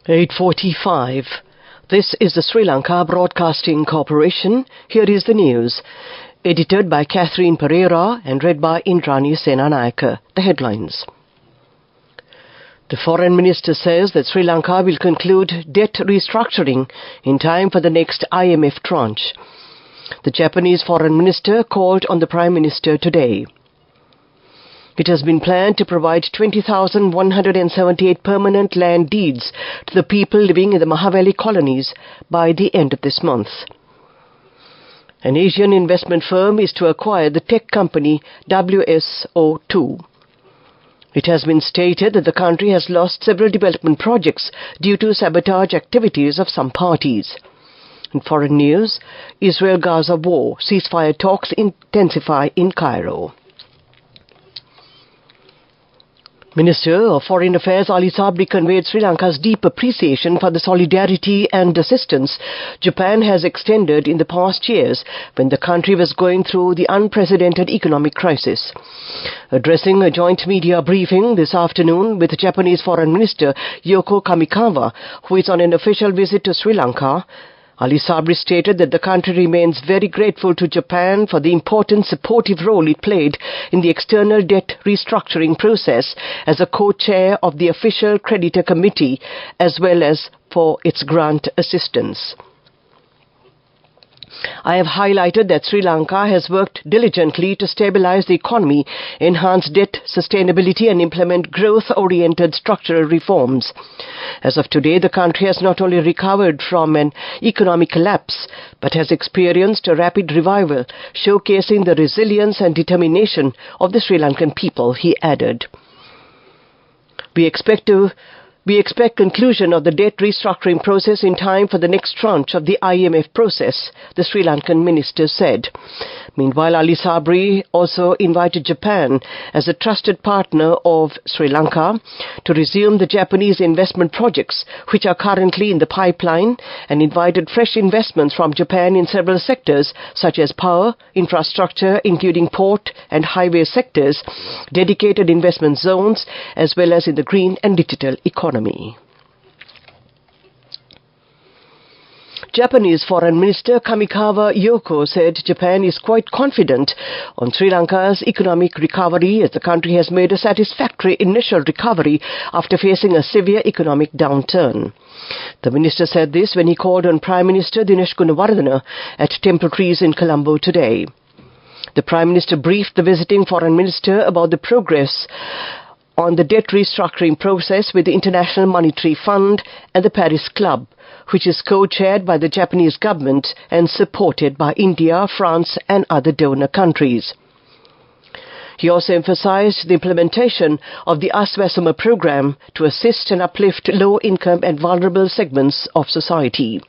8:45. This is the Sri Lanka Broadcasting Corporation. Here is the news. Edited by Catherine Pereira and read by Indrani Senanayaka. The headlines. The Foreign Minister says that Sri Lanka will conclude debt restructuring in time for the next IMF tranche. The Japanese Foreign Minister called on the Prime Minister today. It has been planned to provide 20,178 permanent land deeds to the people living in the Mahaweli colonies by the end of this month. An Asian investment firm is to acquire the tech company WSO2. It has been stated that the country has lost several development projects due to sabotage activities of some parties. In foreign news, Israel-Gaza war ceasefire talks intensify in Cairo. Minister of Foreign Affairs Ali Sabri conveyed Sri Lanka's deep appreciation for the solidarity and assistance Japan has extended in the past years when the country was going through the unprecedented economic crisis. Addressing a joint media briefing this afternoon with Japanese Foreign Minister Yoko Kamikawa, who is on an official visit to Sri Lanka, Ali Sabri stated that the country remains very grateful to Japan for the important supportive role it played in the external debt restructuring process as a co-chair of the official creditor committee, as well as for its grant assistance. I have highlighted that Sri Lanka has worked diligently to stabilize the economy, enhance debt sustainability and implement growth-oriented structural reforms. As of today, the country has not only recovered from an economic collapse, but has experienced a rapid revival, showcasing the resilience and determination of the Sri Lankan people, he added. We expect conclusion of the debt restructuring process in time for the next tranche of the IMF process, the Sri Lankan minister said. Meanwhile, Ali Sabri also invited Japan as a trusted partner of Sri Lanka to resume the Japanese investment projects which are currently in the pipeline, and invited fresh investments from Japan in several sectors such as power, infrastructure including port and highway sectors, dedicated investment zones, as well as in the green and digital economy. Japanese Foreign Minister Kamikawa Yoko said Japan is quite confident on Sri Lanka's economic recovery as the country has made a satisfactory initial recovery after facing a severe economic downturn. The minister said this when he called on Prime Minister Dinesh Gunawardena at Temple Trees in Colombo today. The Prime Minister briefed the visiting Foreign Minister about the progress on the debt restructuring process with the International Monetary Fund and the Paris Club, which is co-chaired by the Japanese government and supported by India, France and other donor countries. He also emphasized the implementation of the Aswasama program to assist and uplift low-income and vulnerable segments of society.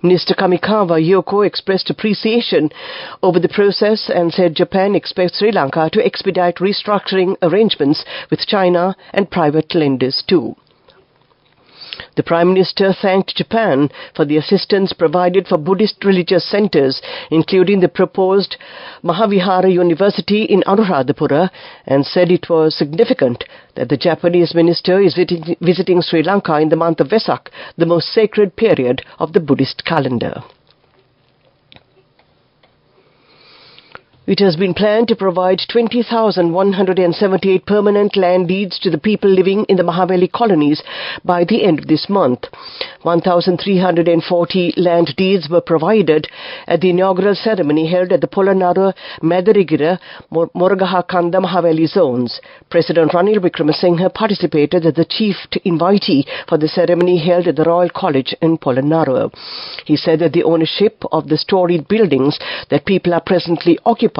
Minister Kamikawa Yoko expressed appreciation over the process and said Japan expects Sri Lanka to expedite restructuring arrangements with China and private lenders too. The Prime Minister thanked Japan for the assistance provided for Buddhist religious centers, including the proposed Mahavihara University in Anuradhapura, and said it was significant that the Japanese minister is visiting Sri Lanka in the month of Vesak, the most sacred period of the Buddhist calendar. It has been planned to provide 20,178 permanent land deeds to the people living in the Mahaweli colonies by the end of this month. 1,340 land deeds were provided at the inaugural ceremony held at the Polonnaruwa, Madarigira, Moragahakanda Mahaweli zones. President Ranil Wickremesinghe participated as the chief invitee for the ceremony held at the Royal College in Polonnaruwa. He said that the ownership of the storied buildings that people are presently occupying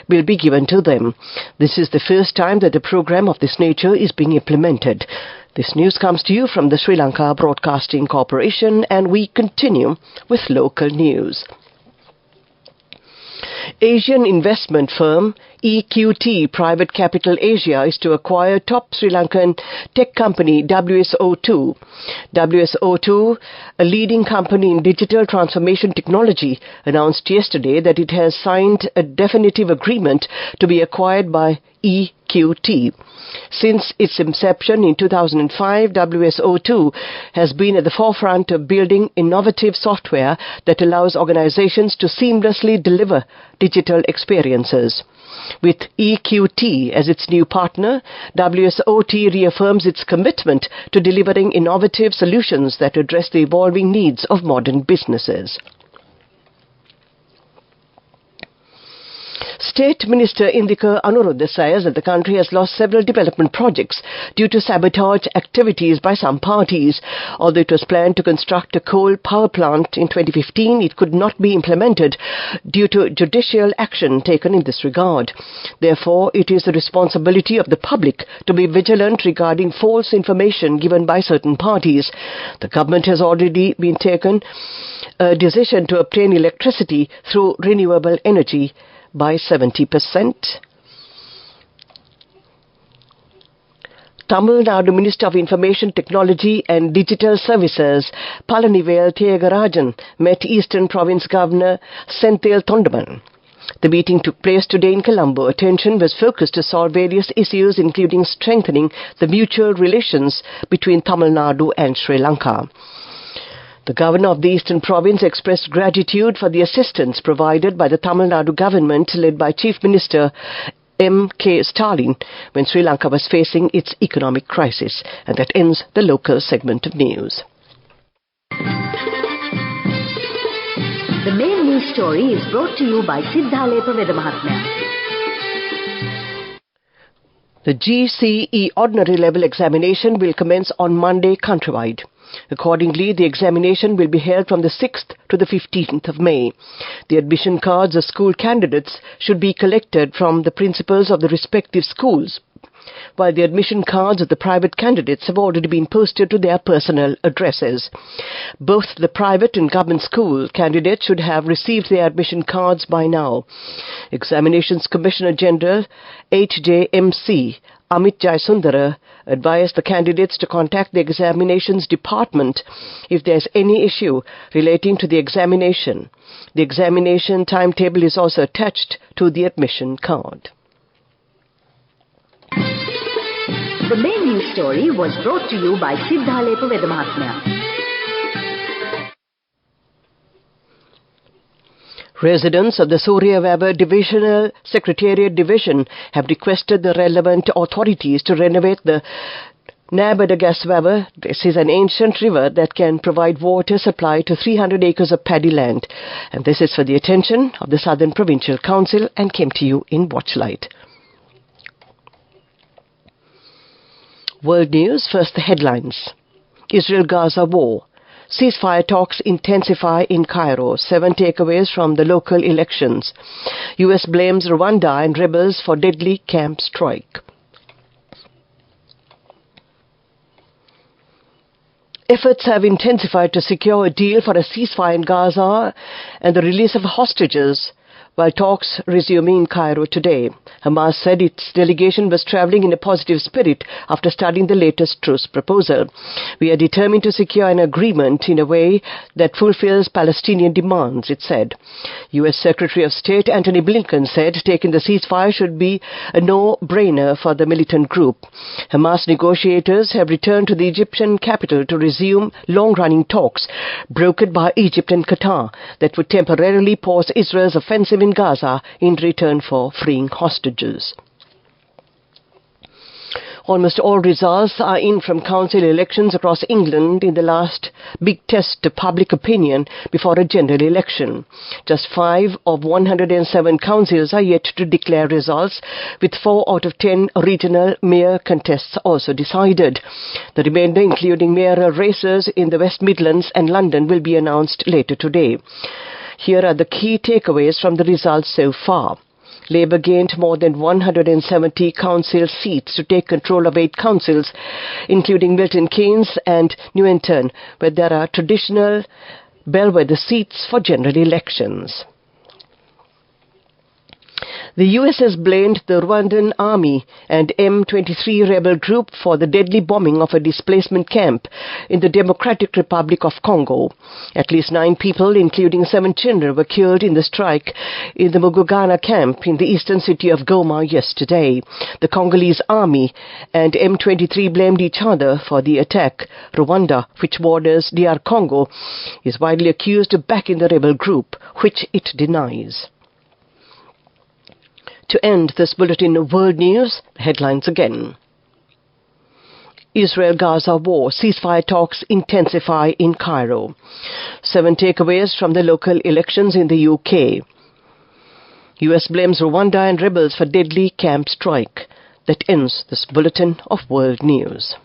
will be given to them. This is the first time that a program of this nature is being implemented. This news comes to you from the Sri Lanka Broadcasting Corporation, and we continue with local news. Asian investment firm EQT Private Capital Asia is to acquire top Sri Lankan tech company WSO2. WSO2, a leading company in digital transformation technology, announced yesterday that it has signed a definitive agreement to be acquired by EQT. EQT. Since its inception in 2005, WSO2 has been at the forefront of building innovative software that allows organizations to seamlessly deliver digital experiences. With EQT as its new partner, WSOT reaffirms its commitment to delivering innovative solutions that address the evolving needs of modern businesses. State Minister Indika Anuruddha says that the country has lost several development projects due to sabotage activities by some parties. Although it was planned to construct a coal power plant in 2015, it could not be implemented due to judicial action taken in this regard. Therefore, it is the responsibility of the public to be vigilant regarding false information given by certain parties. The government has already been taken a decision to obtain electricity through renewable energy by 70%. Tamil Nadu Minister of Information Technology and Digital Services Palanivel Thiagarajan met Eastern Province Governor Senthil Thondaman. The meeting took place today in Colombo. Attention was focused to solve various issues, including strengthening the mutual relations between Tamil Nadu and Sri Lanka. The governor of the Eastern Province expressed gratitude for the assistance provided by the Tamil Nadu government led by Chief Minister M.K. Stalin when Sri Lanka was facing its economic crisis. And that ends the local segment of news. The main news story is brought to you by Sinhala Vedamahatmya. The GCE Ordinary Level Examination will commence on Monday countrywide. Accordingly, the examination will be held from the 6th to the 15th of May. The admission cards of school candidates should be collected from the principals of the respective schools, while the admission cards of the private candidates have already been posted to their personal addresses. Both the private and government school candidates should have received their admission cards by now. Examinations Commissioner General HJMC Amit Jayasundara advised the candidates to contact the examinations department if there is any issue relating to the examination. The examination timetable is also attached to the admission card. The main news story was brought to you by Sinhala Vedamahatmya. Residents of the Suryaweber Divisional Secretariat Division have requested the relevant authorities to renovate the Nabadagasweber. This is an ancient river that can provide water supply to 300 acres of paddy land. And this is for the attention of the Southern Provincial Council and came to you in Watchlight. World News, first the headlines. Israel-Gaza war. Ceasefire talks intensify in Cairo. 7 takeaways from the local elections. U.S. blames Rwanda and rebels for deadly camp strike. Efforts have intensified to secure a deal for a ceasefire in Gaza and the release of hostages, while talks resuming in Cairo today. Hamas said its delegation was traveling in a positive spirit after studying the latest truce proposal. We are determined to secure an agreement in a way that fulfills Palestinian demands, it said. U.S. Secretary of State Antony Blinken said taking the ceasefire should be a no-brainer for the militant group. Hamas negotiators have returned to the Egyptian capital to resume long-running talks, brokered by Egypt and Qatar, that would temporarily pause Israel's offensive in Gaza in return for freeing hostages. Almost all results are in from council elections across England in the last big test to public opinion before a general election. Just 5 of 107 councils are yet to declare results, with 4 out of 10 regional mayor contests also decided. The remainder, including mayoral races in the West Midlands and London, will be announced later today. Here are the key takeaways from the results so far. Labour gained more than 170 council seats to take control of 8 councils, including Milton Keynes and Newington, where there are traditional bellwether seats for general elections. The US has blamed the Rwandan army and M23 rebel group for the deadly bombing of a displacement camp in the Democratic Republic of Congo. At least 9 people, including 7 children, were killed in the strike in the Mugugana camp in the eastern city of Goma yesterday. The Congolese army and M23 blamed each other for the attack. Rwanda, which borders DR Congo, is widely accused of backing the rebel group, which it denies. To end this bulletin of world news, headlines again. Israel-Gaza war, ceasefire talks intensify in Cairo. 7 takeaways from the local elections in the UK. US blames Rwanda and rebels for deadly camp strike. That ends this bulletin of world news.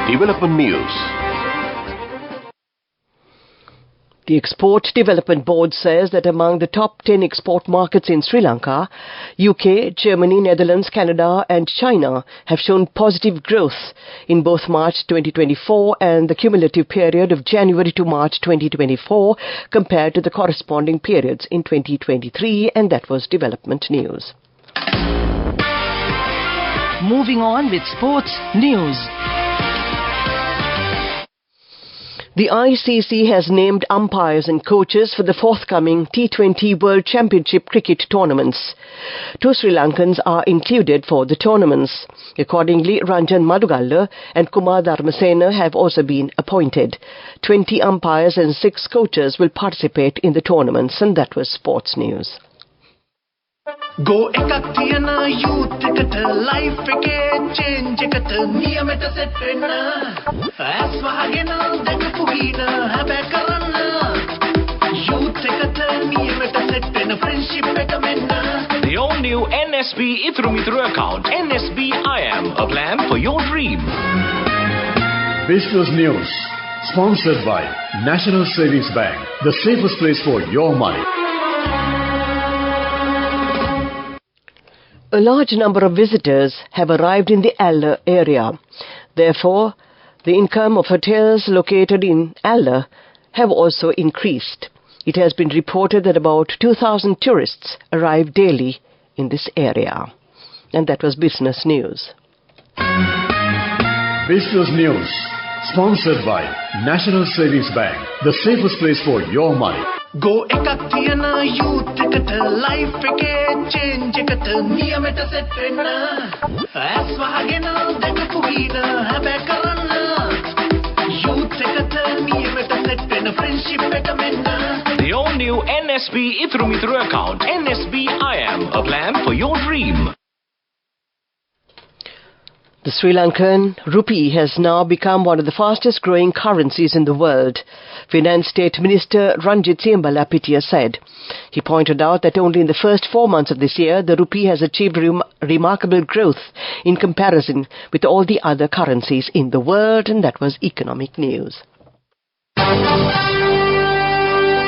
Development news. The Export Development Board says that among the top 10 export markets in Sri Lanka, UK, Germany, Netherlands, Canada and China have shown positive growth in both March 2024 and the cumulative period of January to March 2024 compared to the corresponding periods in 2023, and that was development news. Moving on with sports news. The ICC has named umpires and coaches for the forthcoming T20 World Championship cricket tournaments. 2 Sri Lankans are included for the tournaments. Accordingly, Ranjan Madugalla and Kumar Dharmasena have also been appointed. 20 umpires and 6 coaches will participate in the tournaments, and that was sports news. Go ekak thiyana youth eකට life එකේ change එකට නියමෙට set වෙන්න ඇස් වහගෙන දැකපු හින හැබැ කරන්න youth එකට නියමෙට set වෙන friendship එක මෙන්න. The all-new NSB Ithru Mithru account, NSB IM, a plan for your dream. Business News, sponsored by National Savings Bank, the safest place for your money. A large number of visitors have arrived in the Aller area. Therefore, the income of hotels located in Aller have also increased. It has been reported that about 2,000 tourists arrive daily in this area. And that was Business News. Business News, sponsored by National Savings Bank, the safest place for your money. Go ekak thiyana youth එකට life එකේ change එකට නියමෙට set වෙන්න ඇස් වහගෙන දැකපු හින හැබැ කරන්න youth එකට නියමෙට set වෙන friendship එක මෙන්න. The all-new NSB Ithru Mithru account, NSB IM, a plan for your dream. The Sri Lankan rupee has now become one of the fastest growing currencies in the world, Finance State Minister Ranjit Siambalapitiya said. He pointed out that only in the first 4 months of this year, the rupee has achieved remarkable growth in comparison with all the other currencies in the world, and that was economic news.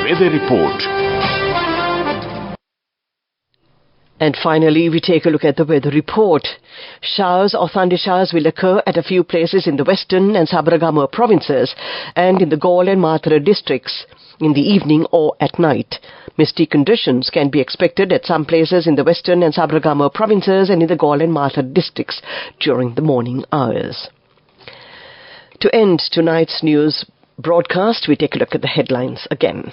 Weather report. And finally, we take a look at the weather report. Showers or thunder showers will occur at a few places in the western and Sabaragamuwa provinces and in the Galle and Mathura districts in the evening or at night. Misty conditions can be expected at some places in the western and Sabaragamuwa provinces and in the Galle and Mathura districts during the morning hours. To end tonight's news broadcast, we take a look at the headlines again.